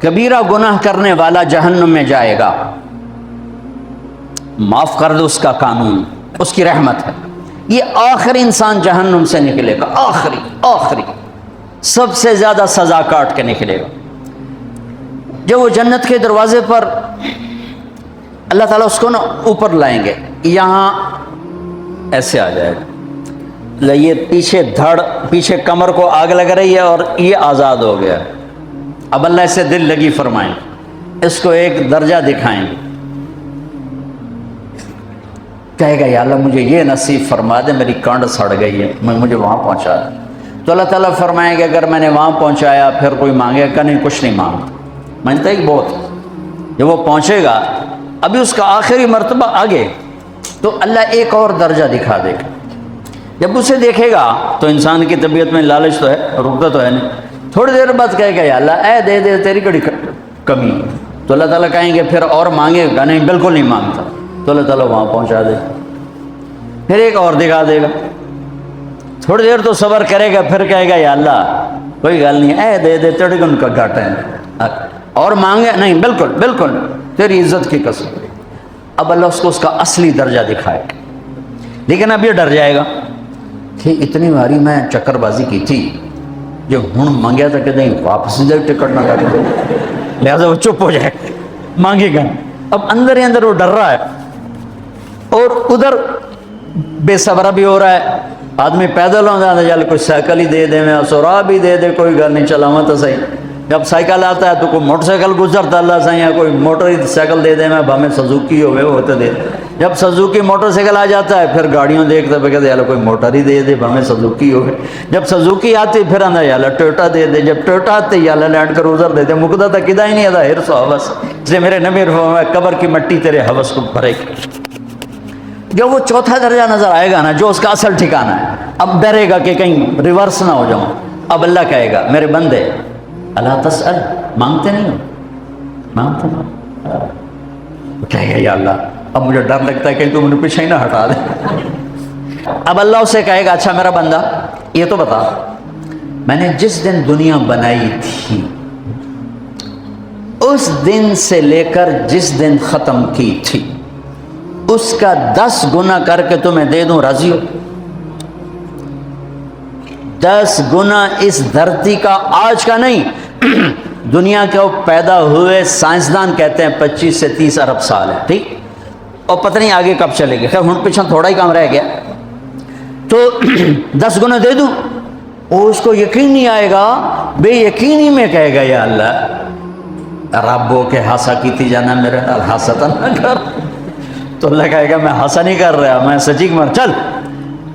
کبیرہ گناہ کرنے والا جہنم میں جائے گا، معاف کر دو، اس کا قانون، اس کی رحمت ہے۔ یہ آخری انسان جہنم سے نکلے گا، آخری سب سے زیادہ سزا کاٹ کے نکلے گا۔ جب وہ جنت کے دروازے پر اللہ تعالیٰ اس کو نا اوپر لائیں گے، یہاں ایسے آ جائے گا، یہ پیچھے دھڑ، پیچھے کمر کو آگ لگ رہی ہے اور یہ آزاد ہو گیا۔ اب اللہ اسے دل لگی فرمائیں، اس کو ایک درجہ دکھائیں، کہے گا یا اللہ مجھے یہ نصیب فرما دے، میری کانڈ سڑ گئی ہے، مجھے وہاں پہنچا دے۔ تو اللہ تعالیٰ فرمائیں گے اگر میں نے وہاں پہنچایا پھر کوئی مانگے گا نہیں، کچھ نہیں مانگتا، مانگتا ہی بہت۔ جب وہ پہنچے گا، ابھی اس کا آخری مرتبہ آگے، تو اللہ ایک اور درجہ دکھا دے گا۔ جب اسے دیکھے گا تو انسان کی طبیعت میں لالچ تو ہے، رکتا تو ہے نہیں، تھوڑی دیر بعد کہے گا یا اللہ اے دے دے، تیری کڑی کمی ہے۔ تو اللہ تعالیٰ کہیں گے پھر اور مانگے گا نہیں، بالکل نہیں مانگتا، تو اللہ تعالیٰ وہاں پہنچا دے، پھر ایک اور دکھا دے گا، تھوڑی دیر تو صبر کرے گا، پھر کہے گا یا اللہ کوئی گل نہیں، اے دے دے، تیری ان کا گھاٹا ہے، اور مانگے نہیں، بالکل تیری عزت کی قسم۔ اب اللہ اس کو اس کا اصلی درجہ دکھائے گا، لیکن اب یہ ڈر جائے گا کہ اتنی باری میں چکر بازی کی تھی، جو ہوں مانگیا تھا کہ نہیں واپس جائے، ٹکٹ نہ کر، لہٰذا وہ چپ ہو جائے، مانگے گا۔ اب اندر ہی اندر وہ ڈر رہا ہے، اور ادھر بے صبرا بھی ہو رہا ہے، آدمی پیدل ہو جاتا ہے، چل کوئی سائیکل ہی دے دے، میں سورا بھی دے دے، کوئی گل نہیں، چلاواں تو صحیح۔ جب سائیکل آتا ہے تو کوئی موٹر سائیکل گزرتا اللہ صحیح ہے، کوئی موٹر سائیکل دے دے، میں بھامے سزوکی ہوئے وہ تو دے۔ جب سزوکی موٹر سائیکل آ جاتا ہے پھر گاڑیوں دیکھتا ہے، کہتے ہیں کوئی موٹر ہی دے دے، بھامے سزوکی ہوئے۔ جب سزوکی آتی پھر آندہ یا اللہ ٹویوٹا دے دے، جب ٹویوٹا آتے یا اللہ لینڈ کروزر دے دے، مقدہ تک کدا ہی نہیں آتا، ہرس و حوث، اس لیے میرے نبی فرمایا قبر کی مٹی تیرے حوث کو بھرے گی۔ جب وہ چوتھا درجہ نظر آئے گا نا، جو اس کا اصل ٹھکانہ ہے، اب ڈرے گا کہ کہیں ریورس نہ ہو جاؤں۔ اب اللہ کہے گا میرے بندے اللہ تسأل، مانگتے نہیں ہو، مانگتے نہیں، کہے گا یا اللہ اب مجھے ڈر لگتا ہے کہ تم انہیں پیچھے ہی نہ ہٹا دے۔ اب اللہ اسے کہے گا اچھا میرا بندہ یہ تو بتا، میں نے جس دن دنیا بنائی تھی اس دن سے لے کر جس دن ختم کی تھی اس کا 10 گنا کر کے تمہیں دے دوں، راضی ہو؟ 10 گنا اس دھرتی کا، آج کا نہیں، دنیا کے وہ پیدا ہوئے سائنسدان کہتے ہیں 25 سے 30 ارب سال ہے، ٹھیک، اور پتہ نہیں آگے کب چلے گئے، خیر ہن پیچھے تھوڑا ہی کام رہ گیا، تو 10 گنا دے دوں؟ وہ اس کو یقین نہیں آئے گا، بے یقینی میں کہے گا یا اللہ ربو کے ہاسا کیتی جانا، میرے نال ہاسا نہ کر۔ تو اللہ کہے گا میں ہاسا نہیں کر رہا، میں سچی مر، چل۔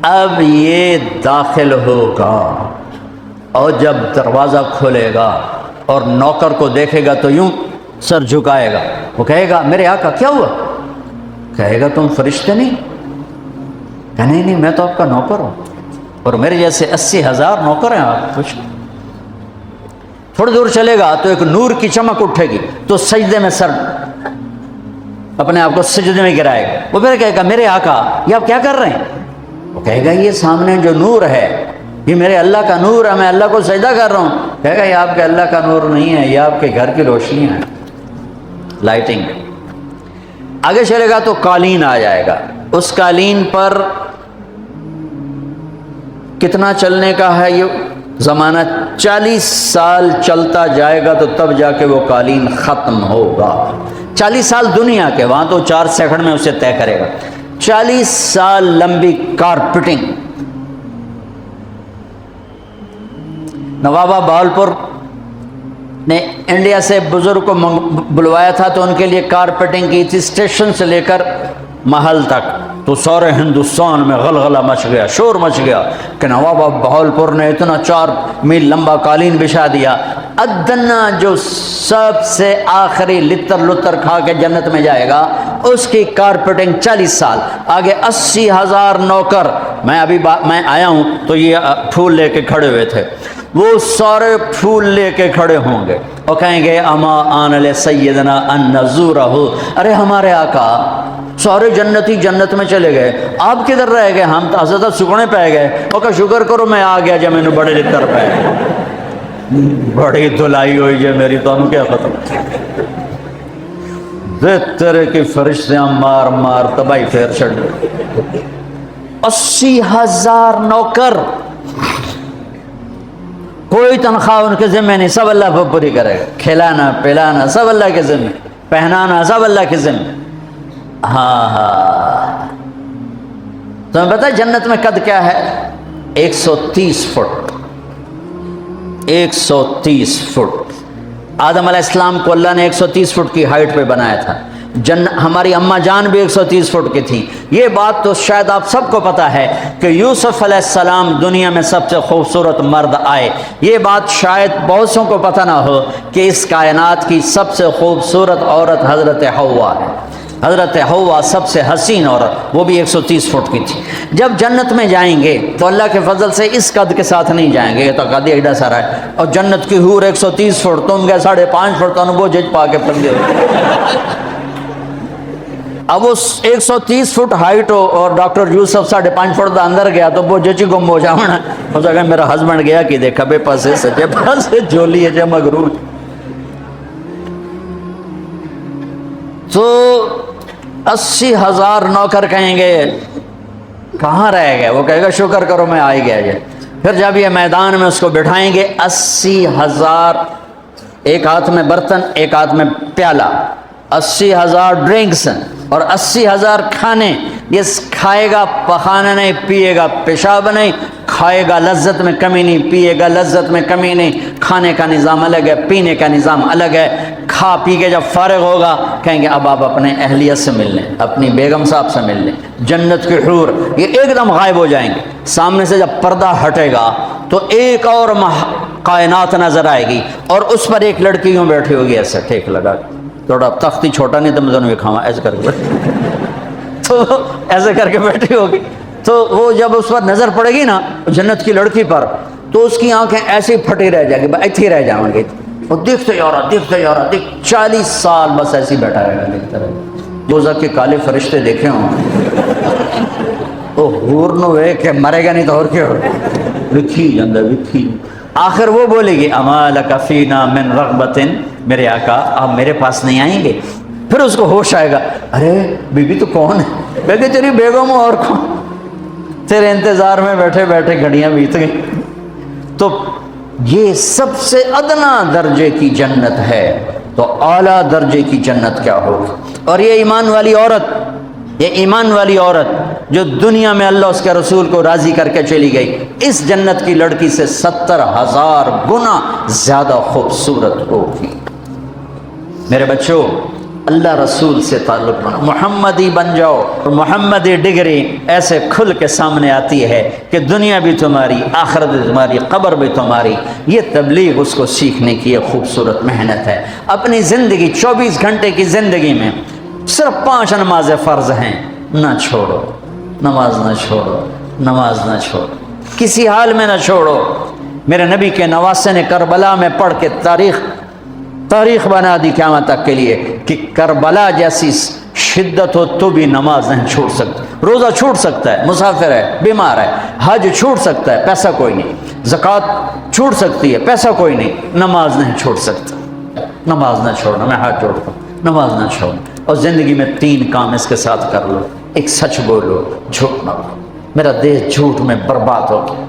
اب یہ داخل ہوگا اور جب دروازہ کھولے گا اور نوکر کو دیکھے گا تو یوں سر جھکائے گا، وہ کہے گا میرے آقا کیا ہوا؟ کہے گا تم فرشتے نہیں؟ کہ نہیں میں تو آپ کا نوکر ہوں، اور میرے جیسے 80,000 نوکر ہیں آپ، کچھ تھوڑی دور چلے گا تو ایک نور کی چمک اٹھے گی، تو سجدے میں سر اپنے آپ کو سجدے میں گرائے گا، وہ پھر کہے گا میرے آقا یہ آپ کیا کر رہے ہیں؟ وہ کہے گا یہ سامنے جو نور ہے یہ میرے اللہ کا نور ہے، میں اللہ کو سجدہ کر رہا ہوں۔ کہے گا یہ آپ کے اللہ کا نور نہیں ہے، یہ آپ کے گھر کی روشنی ہے، لائٹنگ۔ آگے چلے گا تو قالین آ جائے گا، اس قالین پر کتنا چلنے کا ہے یہ زمانہ؟ 40 سال چلتا جائے گا تو تب جا کے وہ قالین ختم ہوگا۔ 40 سال دنیا کے، وہاں تو 4 سیکنڈ میں اسے طے کرے گا۔ 40 سال لمبی کارپیٹنگ۔ نوابہ بہاولپور نے انڈیا سے بزرگ کو بلوایا تھا تو ان کے لیے کارپیٹنگ کی تھی، اسٹیشن سے لے کر محل تک، تو سارے ہندوستان میں غلغلہ مچ گیا، شور مچ گیا کہ نوابہ بہاولپور نے اتنا 4 میل لمبا قالین بچھا دیا۔ ادنا جو سب سے آخری لتر لتر کھا کے جنت میں جائے گا اس کی کارپیٹنگ 40 سال، آگے 80,000 نوکر۔ میں آیا ہوں تو یہ پھول لے کے کھڑے ہوئے تھے، وہ سارے پھول لے کے کھڑے ہوں گے اور کہیں گے اما آن علی سیدنا ان نزورہ، ارے ہمارے آقا سارے جنتی جنت میں چلے گئے، آپ کدھر رہ گئے؟ ہم تو حضرت سکڑے پہ گئے، وہ کہ شکر کرو میں آ گیا جب میں نے بڑے لتر پہ۔ بڑی دلائی ہوئی ہے میری، تو کیا ختم تیرے کی فرشتیاں مار مار تباہی پھیر چھڑ 80,000 نوکر، کوئی تنخواہ ان کے ذمہ نہیں، سب اللہ پر پوری کرے گا، کھلانا پلانا سب اللہ کے ذمہ، پہنانا سب اللہ کے ذمہ۔ ہاں تمہیں پتہ ہے جنت میں قد کیا ہے؟ 130 فٹ، 130 فٹ۔ آدم علیہ السلام کو اللہ نے 130 فٹ کی ہائٹ پہ بنایا تھا، ہماری اماں جان بھی 130 فٹ کی تھی۔ یہ بات تو شاید آپ سب کو پتا ہے کہ یوسف علیہ السلام دنیا میں سب سے خوبصورت مرد آئے۔ یہ بات شاید بہت سوں کو پتہ نہ ہو کہ اس کائنات کی سب سے خوبصورت عورت حضرت حوا ہے۔ حضرت حوا سب سے حسین عورت، وہ بھی 130 فٹ کی تھی۔ جب جنت میں جائیں گے تو اللہ کے فضل سے اس قد کے ساتھ نہیں جائیں گے، یہ تو قد ایڈا سارا ہے، اور جنت کی حور 130 فٹ، تم گئے 5.5 فٹ، تو وہ جج پا کے پڑھتے ہو۔ اب اس 130 فٹ ہائٹ ہو اور ڈاکٹر یوسف 5.5 فٹ دا اندر گیا تو وہ جچی گم ہو جانا، ہو سکا میرا ہسبینڈ گیا کہ دیکھا بے پاسے سچے پاسے جولی ہے جے مغرور۔ تو 80,000 نوکر کہیں گے کہاں رہ گئے، وہ کہے گا شکر کرو میں آئی گیا جائے۔ پھر جب یہ میدان میں اس کو بٹھائیں گے 80,000، ایک ہاتھ میں برتن ایک ہاتھ میں پیالہ، 80,000 ڈرنکس اور 80,000 کھانے۔ یہ کھائے گا پخانا نہیں، پیے گا پیشاب نہیں، کھائے گا لذت میں کمی نہیں، پیے گا لذت میں کمی نہیں۔ کھانے کا نظام الگ ہے، پینے کا نظام الگ ہے۔ کھا پی کے جب فارغ ہوگا کہیں گے اب آپ اپنے اہلیت سے مل لیں، اپنی بیگم صاحب سے مل لیں۔ جنت کی حور یہ ایک دم غائب ہو جائیں گے، سامنے سے جب پردہ ہٹے گا تو ایک اور کائنات نظر آئے گی، اور اس پر ایک لڑکی یوں بیٹھی ہوگی ایسے ٹھیک لگا، تھوڑا تختی چھوٹا نہیں تو میں دونوں کھاواں ایسے کر کے تو ایسے کر کے بیٹھی ہوگی۔ تو وہ جب اس پر نظر پڑے گی نا جنت کی لڑکی پر، تو اس کی آنکھیں ایسی پھٹی رہ جائیں گی، ایتھے ہی رہ جائیں گے، اور دیکھتے جا رہا 40 سال بس ایسے ہی بیٹھا رہے گا، دیکھتا رہے گا۔ دوزخ کے کالے فرشتے دیکھے ہوں تو حور نو ہے کہ مرے گا نہیں تو اور کیا ہوگا، وکھی جاندہ وکھی۔ آخر وہ بولے گی اما لک فینا من رغبت، میرے آقا آپ میرے پاس نہیں آئیں گے؟ پھر اس کو ہوش آئے گا، ارے بی بی تو کون ہے؟ کہ تیری بیگم اور کون، تیرے انتظار میں بیٹھے بیٹھے گھڑیاں بیت گئی۔ تو یہ سب سے ادنا درجے کی جنت ہے، تو اعلیٰ درجے کی جنت کیا ہوگی؟ اور یہ ایمان والی عورت، یہ ایمان والی عورت جو دنیا میں اللہ اس کے رسول کو راضی کر کے چلی گئی، اس جنت کی لڑکی سے 70,000 گنا زیادہ خوبصورت ہوگی۔ میرے بچوں، اللہ رسول سے تعلق بنا، محمدی بن جاؤ، اور محمدی ڈگری ایسے کھل کے سامنے آتی ہے کہ دنیا بھی تمہاری، آخرت بھی تمہاری، قبر بھی تمہاری۔ یہ تبلیغ اس کو سیکھنے کی ایک خوبصورت محنت ہے۔ اپنی زندگی 24 گھنٹے کی زندگی میں صرف 5 نمازیں فرض ہیں، نہ چھوڑو، نماز نہ چھوڑو، نماز نہ چھوڑو، کسی حال میں نہ چھوڑو۔ میرے نبی کے نواسے نے کربلا میں پڑھ کے تاریخ بنا دی قیامت تک کے لیے کہ کربلا جیسی شدت ہو تو بھی نماز نہیں چھوڑ سکتا۔ روزہ چھوٹ سکتا ہے، مسافر ہے، بیمار ہے، حج چھوٹ سکتا ہے، پیسہ کوئی نہیں، زکوٰۃ چھوٹ سکتی ہے، پیسہ کوئی نہیں، نماز نہیں چھوڑ سکتا۔ نماز نہ چھوڑنا، میں ہاتھ جوڑتا ہوں، نماز نہ چھوڑنا۔ اور زندگی میں 3 کام اس کے ساتھ کر لو، ایک سچ بولو، جھوٹ نہ بولو۔ میرا دیش جھوٹ میں برباد ہو گیا۔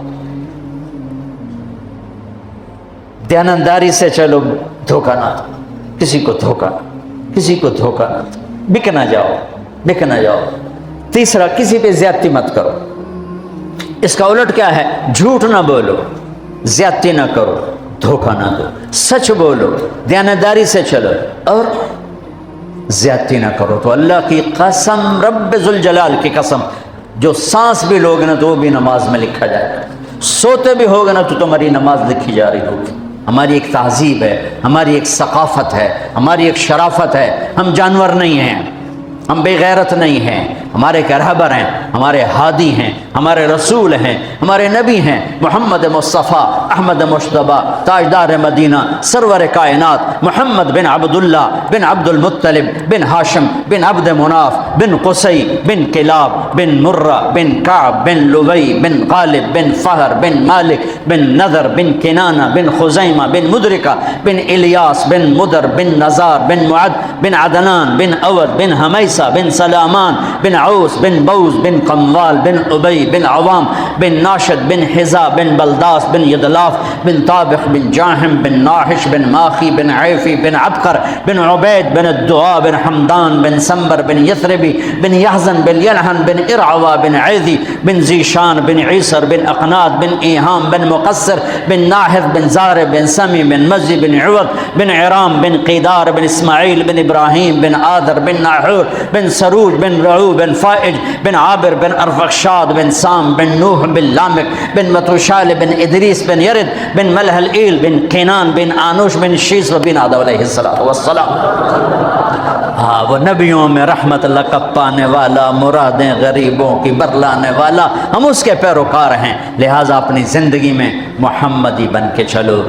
دیانتداری سے چلو، دھوکہ نہ دو، کسی کو دھوکہ نہ، کسی کو دھوکہ نہ دو، بک نہ جاؤ، بک نہ جاؤ۔ تیسرا، کسی پہ زیادتی مت کرو۔ اس کا الٹ کیا ہے؟ جھوٹ نہ بولو، زیادتی نہ کرو، دھوکہ نہ دو، سچ بولو، دیانتداری سے چلو، اور زیادتی نہ کرو۔ تو اللہ کی قسم، رب ذوالجلال کی قسم، جو سانس بھی لوگے نا تو وہ بھی نماز میں لکھا جائے گا، سوتے بھی ہوگا نا تو تمہاری نماز لکھی جا رہی ہوگی۔ ہماری ایک تہذیب ہے، ہماری ایک ثقافت ہے، ہماری ایک شرافت ہے۔ ہم جانور نہیں ہیں، ہم بے غیرت نہیں ہیں، ہمارے رہبر ہیں، ہمارے ہادی ہیں، ہمارے رسول ہیں، ہمارے نبی ہیں، محمد مصطفیٰ احمد مشتبہ تاجدار مدینہ سرور کائنات محمد بن عبداللہ بن عبد المطلب بن ہاشم بن عبد مناف بن قصی بن کلاب بن مرہ بن کعب بن لبی بن غالب بن فہر بن مالک بن نذر بن کنانہ بن خزیمہ بن مدرکہ بن الیاس بن مدر بن نزار بن معد بن عدنان بن اود بن حمیسہ بن سلامان بن عوس بن بوز بن قموال بن ابی بن عوام بن ناشد بن حزا بن بلداس بن یدلاف بن طابق بن جاہم بن ناحش بن ماخی بن عیفی بن عبقر بن عبید بن الدعاء بن حمدان بن سمبر بن یثربی بن یحزن بن یلحن بن ارعوا بن عیدی بن زیشان بن عیسر بن اقناد بن ایہام بن مقصر بن ناحث بن زار بن سمی بن مزی بن عوض بن عرام بن قیدار بن اسماعیل بن ابراہیم بن آدر بن ناحور بن سروج بن رعو بن فائج بن عابر بن ارفخشاد بن سام بن نوح بن لامک بن متوشال بن ادریس بن یرد بن ملح الایل بن کینان بن آنوش بن شیس و بن آدم علیہ السلام. ہاں وہ نبیوں میں رحمت لقب پانے والا، مرادیں غریبوں کی برلانے والا، ہم اس کے پیروکار ہیں، لہٰذا اپنی زندگی میں محمدی بن کے چلو.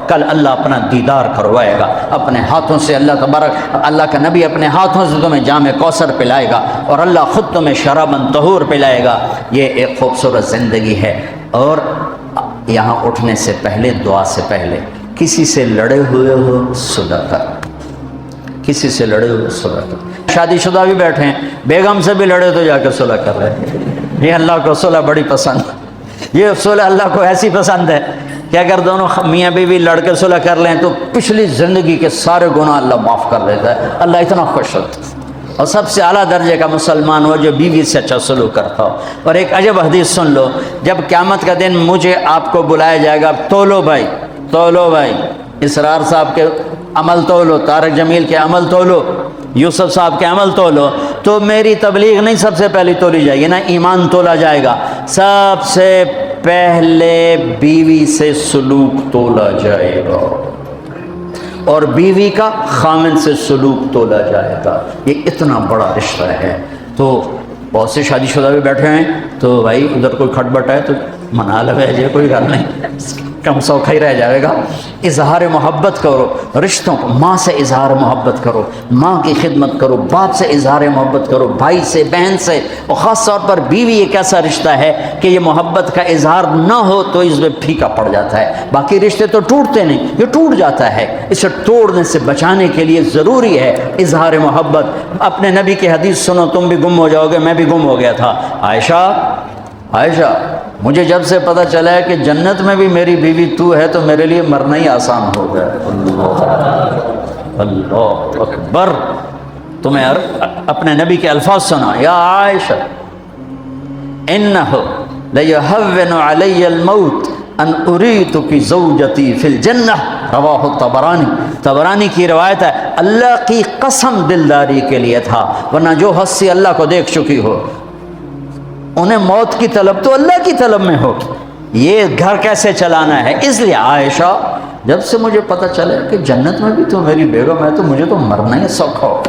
کل اللہ اپنا دیدار کروائے گا اپنے ہاتھوں سے، اللہ تبارک اللہ کا نبی اپنے ہاتھوں سے تمہیں جام کوثر پلائے گا اور اللہ خود تمہیں شرابن طہور پلائے گا. یہ ایک خوبصورت زندگی ہے. اور یہاں اٹھنے سے پہلے، دعا سے پہلے، کسی سے لڑے ہوئے ہو صلح کر، کسی سے لڑے ہوئے صلح کر. شادی شدہ بھی بیٹھے ہیں، بیگم سے بھی لڑے تو جا کے صلح کر رہے ہیں. یہ اللہ کو صلح بڑی پسند، یہ صلح اللہ کو ایسی پسند ہے کہ اگر دونوں میاں بیوی لڑ کے صلح کر لیں تو پچھلی زندگی کے سارے گناہ اللہ معاف کر دیتا ہے. اللہ اتنا خوش ہوتا ہے. اور سب سے اعلیٰ درجے کا مسلمان ہو جو بیوی سے اچھا سلوک کرتا ہو. اور ایک عجب حدیث سن لو، جب قیامت کا دن مجھے آپ کو بلایا جائے گا، تولو بھائی، تولو بھائی، اسرار صاحب کے عمل تولو، طارق جمیل کے عمل تولو، یوسف صاحب کے عمل تولو، تو میری تبلیغ نہیں سب سے پہلی تولی جائے گی، نہ ایمان تولا جائے گا، سب سے پہلے بیوی سے سلوک تولا جائے گا اور بیوی کا خامن سے سلوک تولا جائے گا. یہ اتنا بڑا رشتہ ہے. تو بہت سے شادی شدہ بھی بیٹھے ہیں، تو بھائی ادھر کوئی کھٹبٹ ہے تو منا لگے، کوئی گل نہیں، کم سوکھا ہی رہ جائے گا. اظہار محبت کرو رشتوں کو، ماں سے اظہار محبت کرو، ماں کی خدمت کرو، باپ سے اظہار محبت کرو، بھائی سے، بہن سے، اور خاص طور پر بیوی ایک ایسا رشتہ ہے کہ یہ محبت کا اظہار نہ ہو تو اس میں پھیکا پڑ جاتا ہے. باقی رشتے تو ٹوٹتے نہیں، یہ ٹوٹ جاتا ہے. اسے توڑنے سے بچانے کے لیے ضروری ہے اظہار محبت. اپنے نبی کی حدیث سنو، تم بھی گم ہو جاؤ گے، میں بھی گم ہو گیا تھا. عائشہ، مجھے جب سے پتہ چلا ہے کہ جنت میں بھی میری بیوی تو ہے تو میرے لیے مرنا ہی آسان ہو گیا. اللہ اکبر. تمہیں اپنے نبی کے الفاظ سنا، یا عائشہ انہ لیہون علی الموت ان اریتک زوجتی فی الجنہ، رواہ الطبرانی. طبرانی کی روایت ہے، اللہ کی قسم دلداری کے لیے تھا، ورنہ جو ہستی اللہ کو دیکھ چکی ہو انہیں موت کی طلب تو اللہ کی طلب میں ہو. یہ گھر کیسے چلانا ہے. اس لیے عائشہ، جب سے مجھے پتہ چلا کہ جنت میں بھی تو میری بیگم ہے تو مجھے تو مرنا ہی سوکھا ہو.